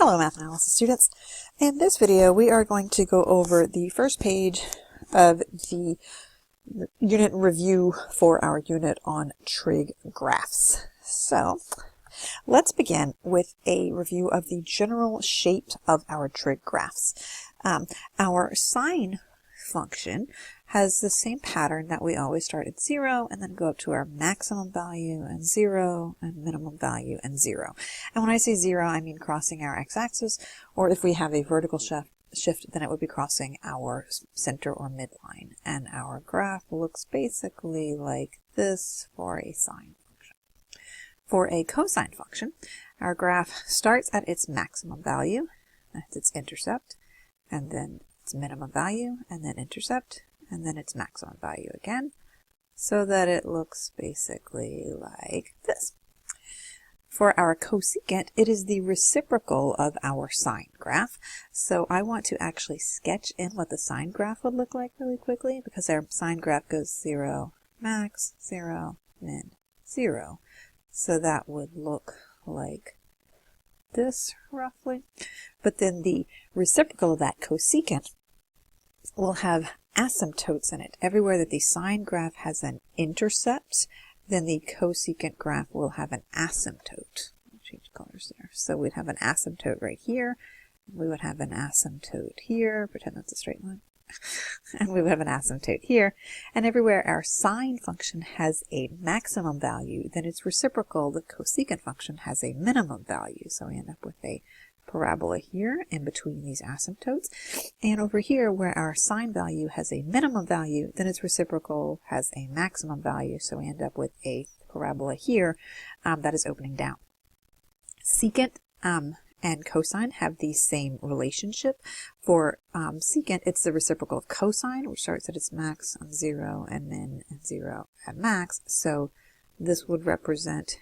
Hello Math Analysis students. In this video we are going to go over the first page of the unit review for our unit on trig graphs. So let's begin with a review of the general shape of our trig graphs. Our sine function has the same pattern that we always start at 0 and then go up to our maximum value and 0 and minimum value and 0. And when I say 0, I mean crossing our x-axis, or if we have a vertical shift, then it would be crossing our center or midline. And our graph looks basically like this for a sine function. For a cosine function, our graph starts at its maximum value, that's its intercept, and then its minimum value, and then intercept, and then its maximum value again, so that it looks basically like this. For our cosecant, it is the reciprocal of our sine graph. So I want to actually sketch in what the sine graph would look like really quickly, because our sine graph goes 0, max, 0, min, 0. So that would look like this roughly. But then the reciprocal of that cosecant will have asymptotes in it. Everywhere that the sine graph has an intercept, then the cosecant graph will have an asymptote. I'll change colors there. So we'd have an asymptote right here. We would have an asymptote here. Pretend that's a straight line. And we would have an asymptote here. And everywhere our sine function has a maximum value, then its reciprocal, the cosecant function, has a minimum value. So we end up with a parabola here in between these asymptotes. And over here where our sine value has a minimum value, then its reciprocal has a maximum value. So we end up with a parabola here that is opening down. Secant and cosine have the same relationship. For secant, it's the reciprocal of cosine, which starts at its max on 0 and min and 0 at max. So this would represent,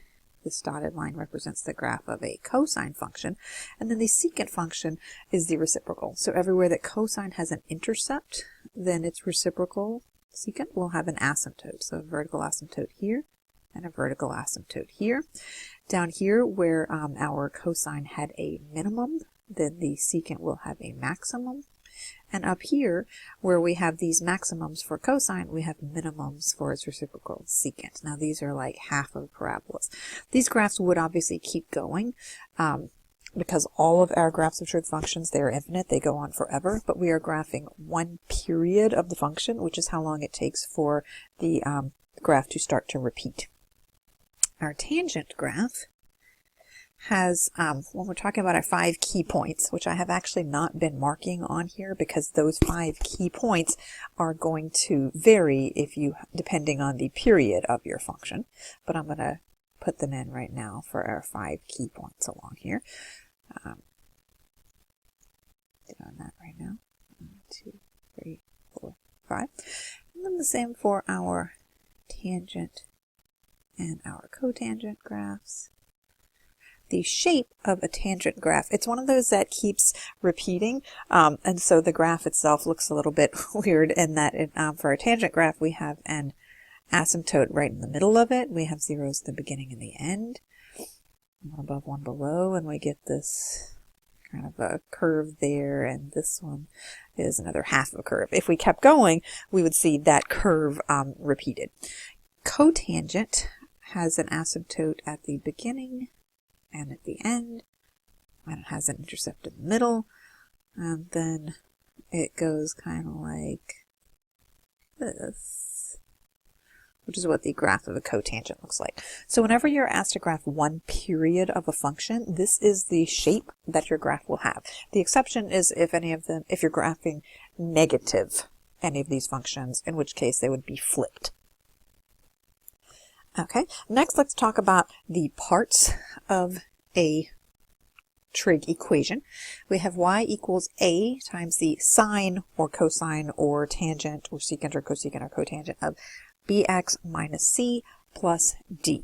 this dotted line represents the graph of a cosine function. And then the secant function is the reciprocal. So everywhere that cosine has an intercept, then its reciprocal secant will have an asymptote. So a vertical asymptote here and a vertical asymptote here. Down here where our cosine had a minimum, then the secant will have a maximum. And up here where we have these maximums for cosine, we have minimums for its reciprocal secant. Now these are like half of parabolas. These graphs would obviously keep going because all of our graphs of trig functions, they are infinite, they go on forever, but we are graphing one period of the function, which is how long it takes for the graph to start to repeat. Our tangent graph has, when we're talking about our 5 key points, which I have actually not been marking on here because those 5 key points are going to vary depending on the period of your function. But I'm going to put them in right now for our 5 key points along here. Doing that right now. 1, 2, 3, 4, 5. And then the same for our tangent and our cotangent graphs. The shape of a tangent graph, it's one of those that keeps repeating, and so the graph itself looks a little bit weird in that for a tangent graph we have an asymptote right in the middle of it. We have zeros at the beginning and the end, one above, one below, and we get this kind of a curve there, and this one is another half of a curve. If we kept going, we would see that curve repeated. Cotangent has an asymptote at the beginning and at the end, and it has an intercept in the middle, and then it goes kind of like this, which is what the graph of a cotangent looks like. So whenever you're asked to graph one period of a function, this is the shape that your graph will have. The exception is if you're graphing negative any of these functions, in which case they would be flipped. Okay, next let's talk about the parts of a trig equation. We have y equals a times the sine or cosine or tangent or secant or cosecant or cotangent of bx minus c plus d.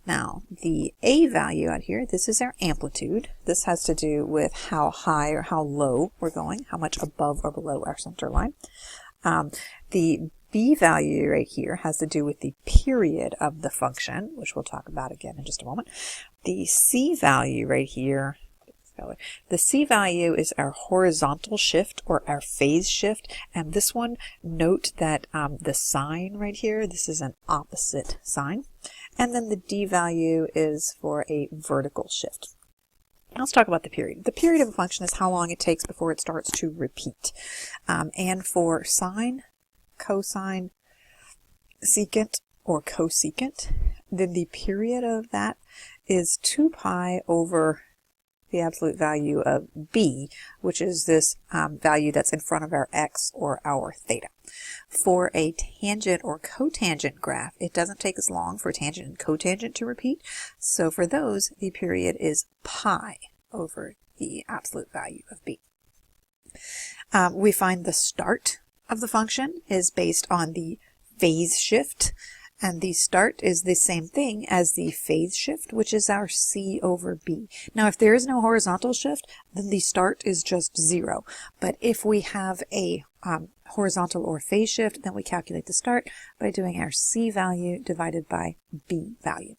Now, the a value out here, this is our amplitude. This has to do with how high or how low we're going, how much above or below our center line. The b value right here has to do with the period of the function, which we'll talk about again in just a moment. The c value right here, color. The C value is our horizontal shift or our phase shift. And this one, note that the sign right here, this is an opposite sign. And then the D value is for a vertical shift. Let's talk about the period. The period of a function is how long it takes before it starts to repeat. And for sine, cosine, secant, or cosecant, then the period of that is 2 pi over the absolute value of b, which is this value that's in front of our x or our theta. For a tangent or cotangent graph, it doesn't take as long for tangent and cotangent to repeat. So for those, the period is pi over the absolute value of b. We find the start of the function is based on the phase shift. And the start is the same thing as the phase shift, which is our C over B. Now, if there is no horizontal shift, then the start is just 0. But if we have a horizontal or phase shift, then we calculate the start by doing our C value divided by B value.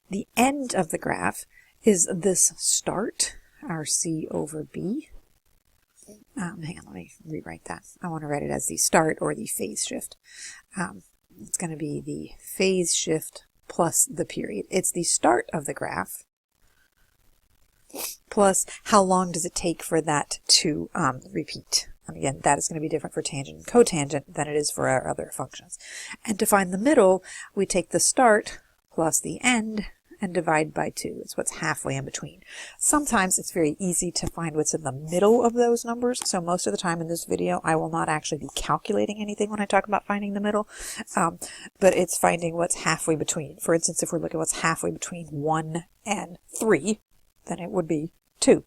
The end of the graph is this start, our C over B. Hang on, let me rewrite that. I want to write it as the start or the phase shift. It's going to be the phase shift plus the period. It's the start of the graph plus how long does it take for that to repeat. And again, that is going to be different for tangent and cotangent than it is for our other functions. And to find the middle, we take the start plus the end and divide by 2. It's what's halfway in between. Sometimes it's very easy to find what's in the middle of those numbers. So most of the time in this video, I will not actually be calculating anything when I talk about finding the middle, but it's finding what's halfway between. For instance, if we're looking at what's halfway between 1 and 3, then it would be 2.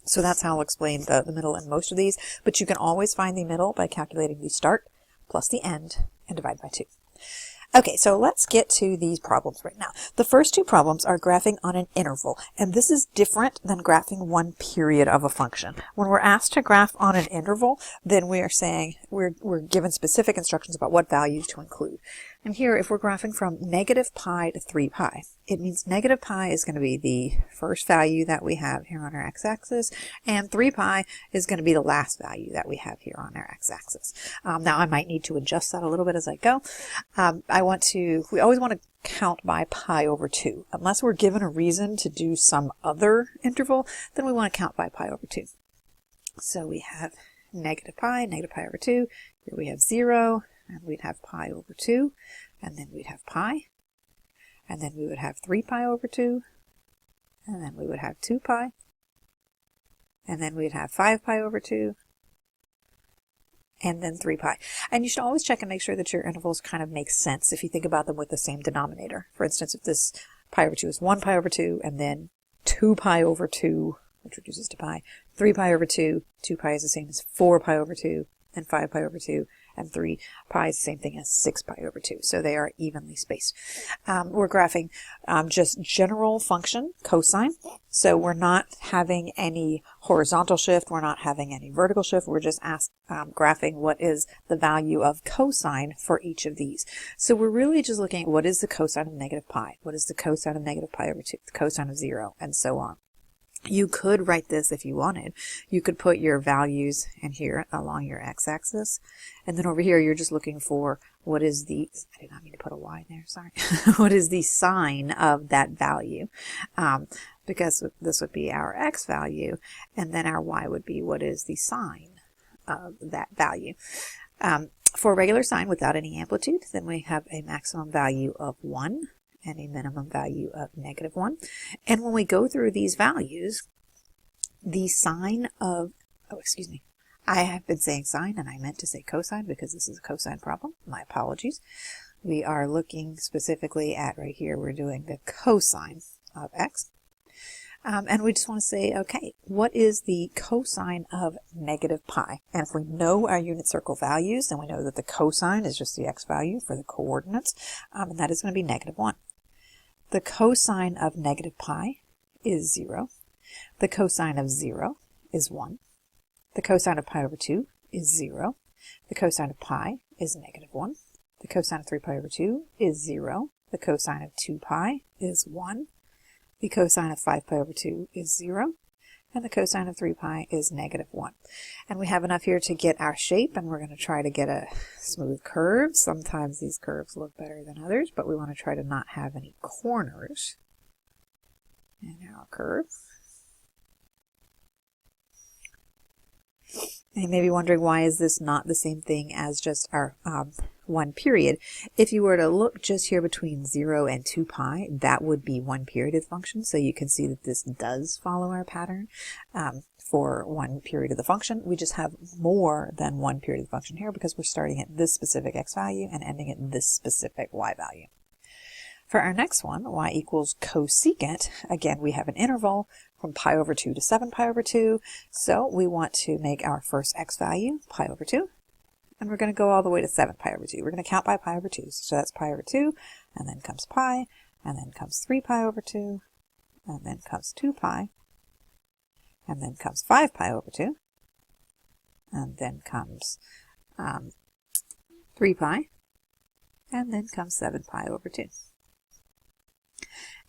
So that's how I'll explain the middle in most of these, but you can always find the middle by calculating the start plus the end and divide by 2. Okay, so let's get to these problems right now. The first two problems are graphing on an interval, and this is different than graphing one period of a function. When we're asked to graph on an interval, then we are saying we're given specific instructions about what values to include. And here, if we're graphing from negative pi to 3 pi, it means negative pi is going to be the first value that we have here on our x-axis, and 3 pi is going to be the last value that we have here on our x-axis. Now, I might need to adjust that a little bit as I go. We always want to count by pi over 2. Unless we're given a reason to do some other interval, then we want to count by pi over 2. So we have negative pi over 2. Here we have 0. And we'd have pi over 2, and then we'd have pi, and then we would have 3 pi over 2, and then we would have 2 pi, and then we'd have 5 pi over 2, and then 3 pi. And you should always check and make sure that your intervals kind of make sense if you think about them with the same denominator. For instance, if this pi over 2 is 1 pi over 2, and then 2 pi over 2, which reduces to pi, 3 pi over 2, 2 pi is the same as 4 pi over 2, and 5 pi over 2, and 3 pi is the same thing as 6 pi over 2. So they are evenly spaced. We're graphing just general function, cosine. So we're not having any horizontal shift. We're not having any vertical shift. We're just graphing what is the value of cosine for each of these. So we're really just looking at what is the cosine of negative pi? What is the cosine of negative pi over 2? The cosine of 0, and so on. You could write this if you wanted. You could put your values in here along your x-axis. And then over here, you're just looking for what is the, I did not mean to put a y there, sorry. What is the sign of that value? Because this would be our x value, and then our y would be what is the sign of that value. For a regular sign without any amplitude, then we have a maximum value of 1. And a minimum value of negative 1. And when we go through these values, the sign of, I have been saying sine and I meant to say cosine because this is a cosine problem. My apologies. We are looking specifically at right here, we're doing the cosine of x. And we just want to say, okay, what is the cosine of negative pi? And if we know our unit circle values, then we know that the cosine is just the x value for the coordinates, and that is going to be negative 1. The cosine of negative pi is 0. The cosine of 0 is 1. The cosine of pi over 2 is 0. The cosine of pi is negative 1. The cosine of 3 pi over 2 is 0. The cosine of 2 pi is 1. The cosine of 5 pi over 2 is 0. and the cosine of 3 pi is -1. And we have enough here to get our shape, and we're going to try to get a smooth curve. Sometimes these curves look better than others, but we want to try to not have any corners in our curve. And you may be wondering, why is this not the same thing as just our one period? If you were to look just here between 0 and 2 pi, that would be one period of the function. So you can see that this does follow our pattern for one period of the function. We just have more than one period of the function here because we're starting at this specific x value and ending at this specific y value. For our next one, y equals cosecant, again, we have an interval from pi over 2 to 7 pi over 2. So we want to make our first x value pi over 2. And we're going to go all the way to 7 pi over 2. We're going to count by pi over 2. So that's pi over 2, and then comes pi, and then comes 3 pi over 2, and then comes 2 pi, and then comes 5 pi over 2, and then comes 3 pi, and then comes 7 pi over 2.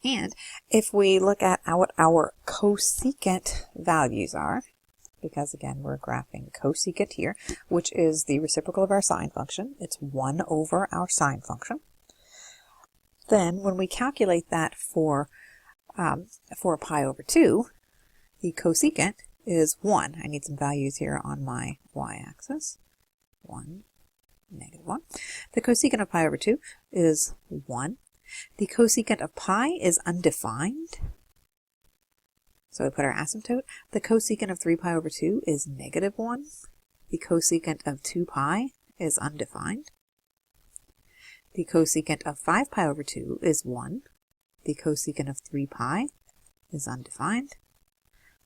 And if we look at what our cosecant values are, because again we're graphing cosecant here, which is the reciprocal of our sine function, it's 1 over our sine function. Then when we calculate that for pi over 2, the cosecant is 1. I need some values here on my y-axis. 1, -1. The cosecant of pi over 2 is 1. The cosecant of pi is undefined. So we put our asymptote. The cosecant of 3 pi over 2 is -1. The cosecant of 2 pi is undefined. The cosecant of 5 pi over 2 is 1. The cosecant of 3 pi is undefined.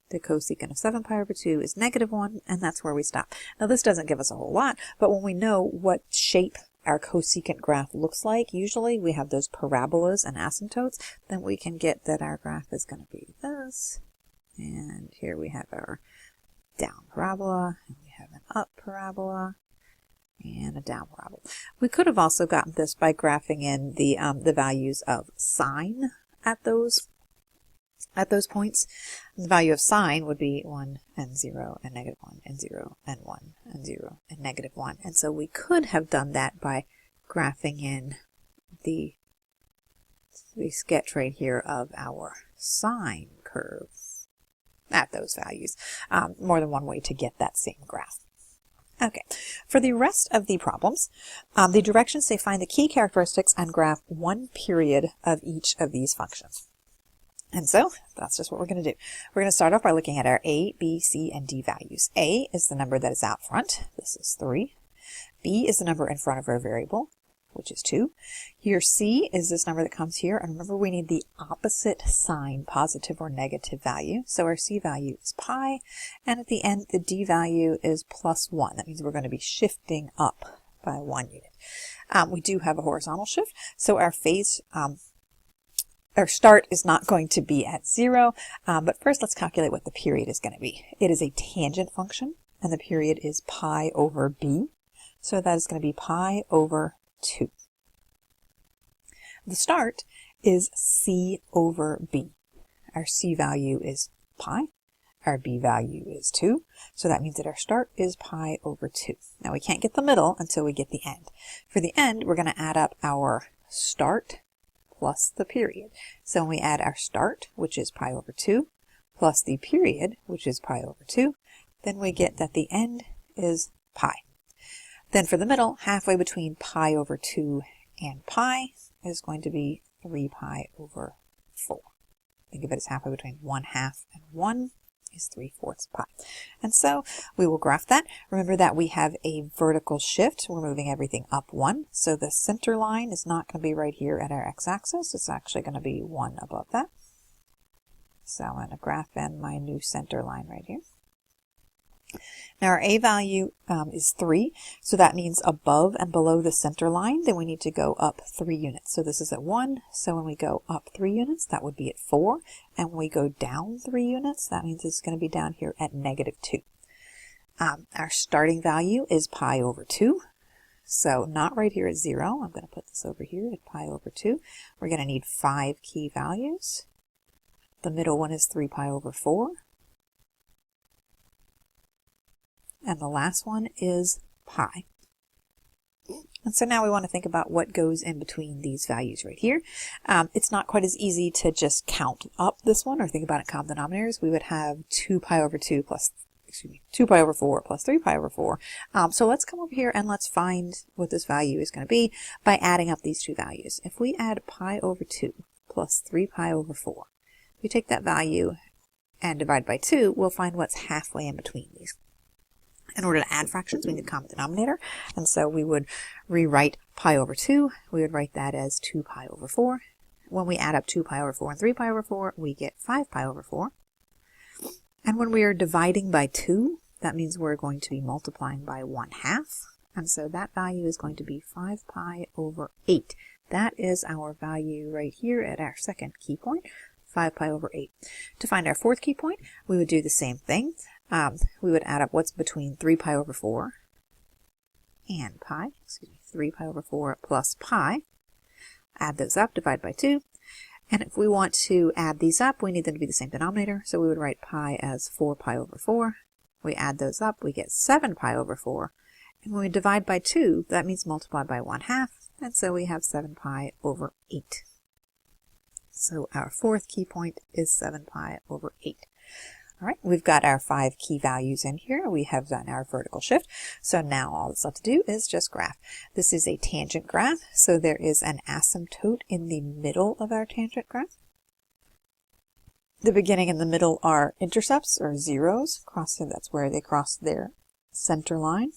The cosecant of 7 pi over 2 is -1, and that's where we stop. Now this doesn't give us a whole lot, but when we know what shape our cosecant graph looks like, usually we have those parabolas and asymptotes, then we can get that our graph is going to be this. And here we have our down parabola, and we have an up parabola, and a down parabola. We could have also gotten this by graphing in the values of sine at those points. The value of sine would be 1 and 0 and -1 and 0 and 1 and 0 and -1. And so we could have done that by graphing in the sketch right here of our sine curve at those values. More than one way to get that same graph. Okay, for the rest of the problems, the directions say find the key characteristics and graph one period of each of these functions. And so that's just what we're going to do. We're going to start off by looking at our A, B, C, and D values. A is the number that is out front. This is 3. B is the number in front of our variable, which is 2. Here C is this number that comes here. And remember, we need the opposite sign, positive or negative value. So our C value is pi. And at the end, the D value is +1. That means we're going to be shifting up by 1 unit. We do have a horizontal shift. So our phase... our start is not going to be at 0, but first let's calculate what the period is going to be. It is a tangent function, and the period is pi over b, so that is going to be pi over 2. The start is c over b. Our c value is pi, our b value is 2, so that means that our start is pi over 2. Now we can't get the middle until we get the end. For the end, we're going to add up our start plus the period. So when we add our start, which is pi over 2, plus the period, which is pi over 2, then we get that the end is pi. Then for the middle, halfway between pi over 2 and pi is going to be 3 pi over 4. Think of it as halfway between 1/2 and 1 is 3/4 pi. And so we will graph that. Remember that we have a vertical shift. We're moving everything up 1. So the center line is not going to be right here at our x-axis. It's actually going to be 1 above that. So I'm going to graph in my new center line right here. Now our A value is 3, so that means above and below the center line, then we need to go up 3 units. So this is at 1, so when we go up 3 units, that would be at 4, and when we go down 3 units, that means it's going to be down here at -2. Our starting value is pi over 2, so not right here at 0. I'm going to put this over here at pi over 2. We're going to need 5 key values. The middle one is 3 pi over 4. and the last one is pi. And so now we want to think about what goes in between these values right here. It's not quite as easy to just count up this one or think about it in common denominators. We would have 2 pi over 2 plus, 2 pi over 4 plus 3 pi over 4. So let's come over here and let's find what this value is going to be by adding up these two values. If we add pi over 2 plus 3 pi over 4, we take that value and divide by 2, we'll find what's halfway in between these. In order to add fractions, we need a common denominator, and so we would rewrite pi over 2. We would write that as 2 pi over 4. When we add up 2 pi over 4 and 3 pi over 4, we get 5 pi over 4. And when we are dividing by 2, that means we're going to be multiplying by 1/2, and so that value is going to be 5 pi over 8. That is our value right here at our second key point, 5 pi over 8. To find our fourth key point, we would do the same thing. We would add up what's between 3 pi over 4 and pi, 3 pi over 4 plus pi. Add those up, divide by 2. And if we want to add these up, we need them to be the same denominator. So we would write pi as 4 pi over 4. We add those up, we get 7 pi over 4. And when we divide by 2, that means multiply by 1/2. And so we have 7 pi over 8. So our fourth key point is 7 pi over 8. All right, we've got our 5 key values in here. We have done our vertical shift. So now all that's left to do is just graph. This is a tangent graph, so there is an asymptote in the middle of our tangent graph. The beginning and the middle are intercepts, or zeros. That's where they cross their center line.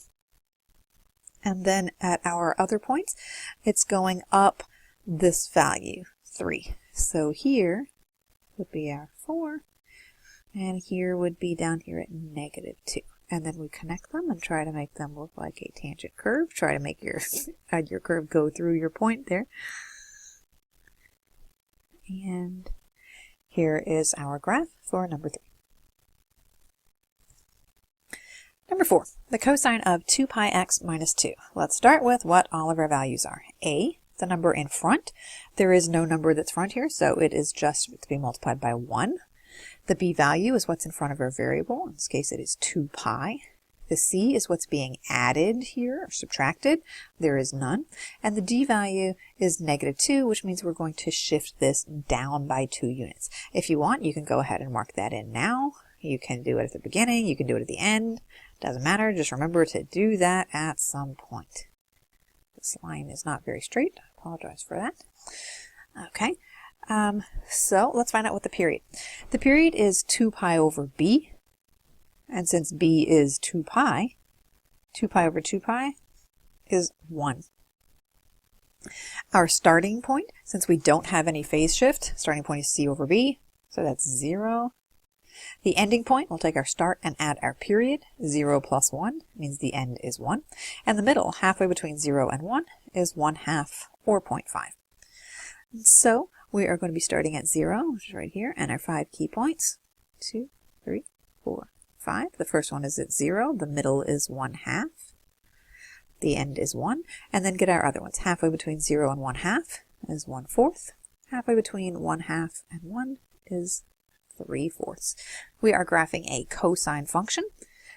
And then at our other points, it's going up this value, 3. So here would be our 4. And here would be down here at -2. And then we connect them and try to make them look like a tangent curve. Try to make your curve go through your point there. And here is our graph for number 3. Number 4, the cosine of 2 pi x minus 2. Let's start with what all of our values are. A, the number in front. There is no number that's front here, so it is just to be multiplied by 1. The b value is what's in front of our variable. In this case, it is 2 pi. The c is what's being added here, or subtracted. There is none. And the d value is -2, which means we're going to shift this down by 2 units. If you want, you can go ahead and mark that in now. You can do it at the beginning. You can do it at the end. Doesn't matter. Just remember to do that at some point. This line is not very straight. I apologize for that. Okay. So let's find out what the period. The period is 2 pi over b, and since b is 2 pi over 2 pi is 1. Our starting point, since we don't have any phase shift, starting point is c over b, so that's 0. The ending point, we'll take our start and add our period. 0 plus 1 means the end is 1. And the middle, halfway between 0 and 1, is 1/2 or 0.5. So we are going to be starting at 0, which is right here, and our 5 key points. 2, 3, 4, 5. The first one is at 0. The middle is 1/2. The end is 1. And then get our other ones. Halfway between 0 and 1/2 is 1/4. Halfway between 1/2 and 1 is 3/4. We are graphing a cosine function,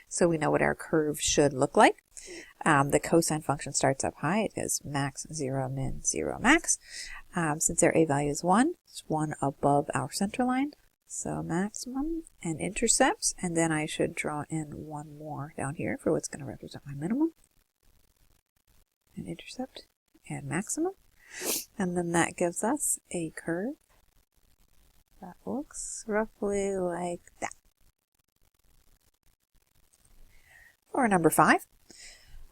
so we know what our curve should look like. The cosine function starts up high. It goes max, 0, min, 0, max. Since our a value is 1, it's 1 above our center line. So maximum and intercepts, and then I should draw in one more down here for what's going to represent my minimum. And intercept and maximum. And then that gives us a curve that looks roughly like that. For number 5,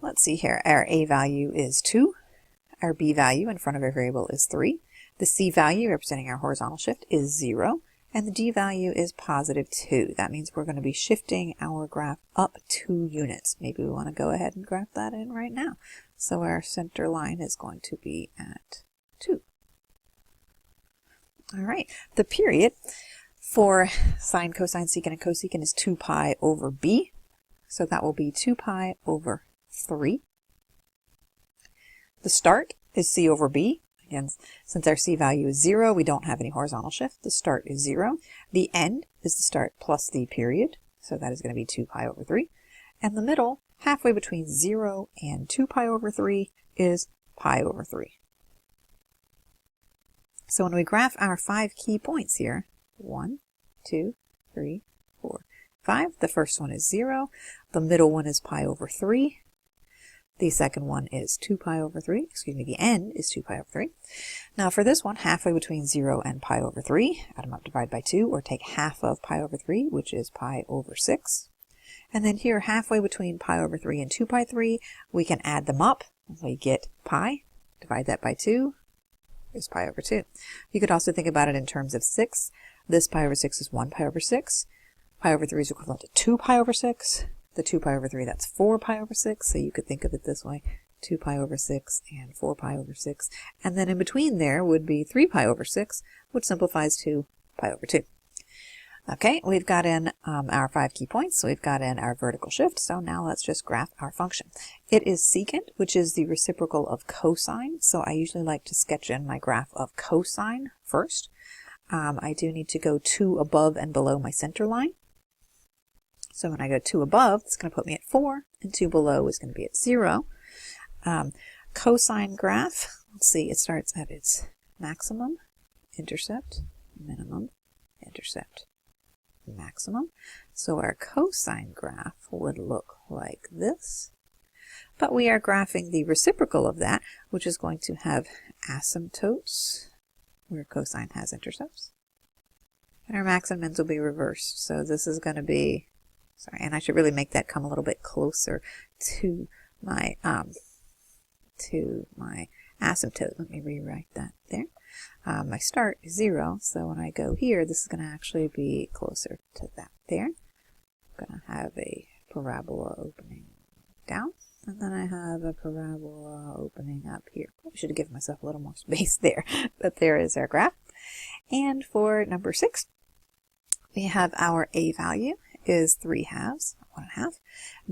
let's see here. Our a value is 2. Our b value in front of our variable is 3. The c value, representing our horizontal shift, is 0. And the d value is +2. That means we're going to be shifting our graph up 2 units. Maybe we want to go ahead and graph that in right now. So our center line is going to be at 2. All right. The period for sine, cosine, secant, and cosecant is 2 pi over b. So that will be 2 pi over 3. The start is c over b. Again, since our c value is 0, we don't have any horizontal shift. The start is 0. The end is the start plus the period. So that is going to be 2 pi over 3. And the middle, halfway between 0 and 2 pi over 3, is pi over 3. So when we graph our 5 key points here, 1, 2, 3, 4, 5, the first one is 0, the middle one is pi over 3, the second one is 2 pi over 3, the end is 2 pi over 3. Now for this one, halfway between 0 and pi over 3, add them up, divide by 2, or take half of pi over 3, which is pi over 6. And then here, halfway between pi over 3 and 2 pi 3, we can add them up. We get pi, divide that by 2, is pi over 2. You could also think about it in terms of 6. This pi over 6 is 1 pi over 6. Pi over 3 is equivalent to 2 pi over 6. The 2 pi over 3, that's 4 pi over 6. So you could think of it this way, 2 pi over 6 and 4 pi over 6. And then in between there would be 3 pi over 6, which simplifies to pi over 2. Okay, we've got in our 5 key points, so we've got in our vertical shift, so now let's just graph our function. It is secant, which is the reciprocal of cosine, so I usually like to sketch in my graph of cosine first. I do need to go 2 above and below my center line. So when I go 2 above, it's going to put me at 4, and 2 below is going to be at 0. Cosine graph, let's see, it starts at its maximum, intercept, minimum, intercept, maximum. So our cosine graph would look like this. But we are graphing the reciprocal of that, which is going to have asymptotes, where cosine has intercepts. And our max and mins will be reversed. So this is going to be, sorry, and I should really make that come a little bit closer to my asymptote. Let me rewrite that there. My start is 0, so when I go here, this is going to actually be closer to that there. I'm going to have a parabola opening down, and then I have a parabola opening up here. I should have given myself a little more space there, but there is our graph. And for number 6, we have our a value is 3/2, 1/2.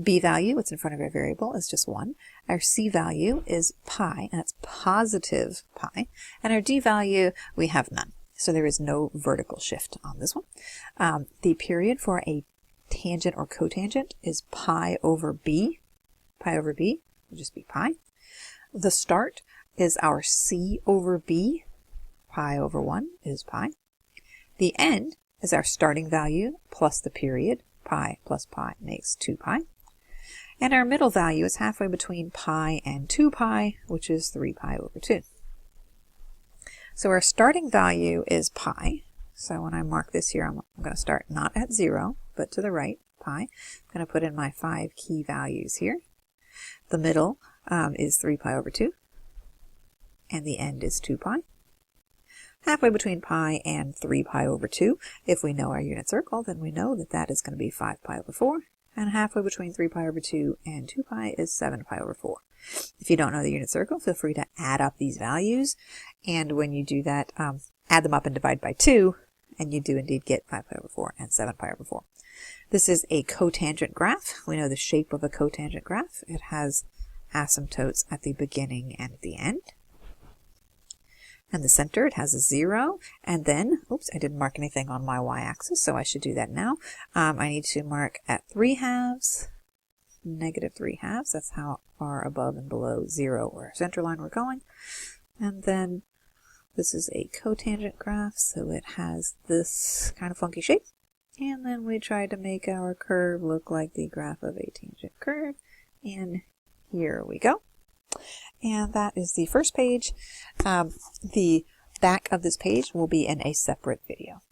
B value, what's in front of our variable, is just 1. Our C value is pi, and that's positive pi. And our D value, we have none. So there is no vertical shift on this one. The period for a tangent or cotangent is pi over b. Pi over b would just be pi. The start is our C over b. Pi over 1 is pi. The end is our starting value plus the period. Pi plus pi makes 2 pi. And our middle value is halfway between pi and 2 pi, which is 3 pi over 2. So our starting value is pi. So when I mark this here, I'm going to start not at 0, but to the right, pi. I'm going to put in my 5 key values here. The middle is 3 pi over 2, and the end is 2 pi. Halfway between pi and 3 pi over 2, if we know our unit circle, then we know that that is going to be 5 pi over 4. And halfway between 3 pi over 2 and 2 pi is 7 pi over 4. If you don't know the unit circle, feel free to add up these values. And when you do that, add them up and divide by 2, and you do indeed get 5 pi over 4 and 7 pi over 4. This is a cotangent graph. We know the shape of a cotangent graph. It has asymptotes at the beginning and at the end. And the center, it has a 0, and then, oops, I didn't mark anything on my y-axis, so I should do that now. I need to mark at 3/2, negative 3/2, that's how far above and below 0 or our center line we're going. And then this is a cotangent graph, so it has this kind of funky shape. And then we try to make our curve look like the graph of a tangent curve, and here we go. And that is the first page. The back of this page will be in a separate video.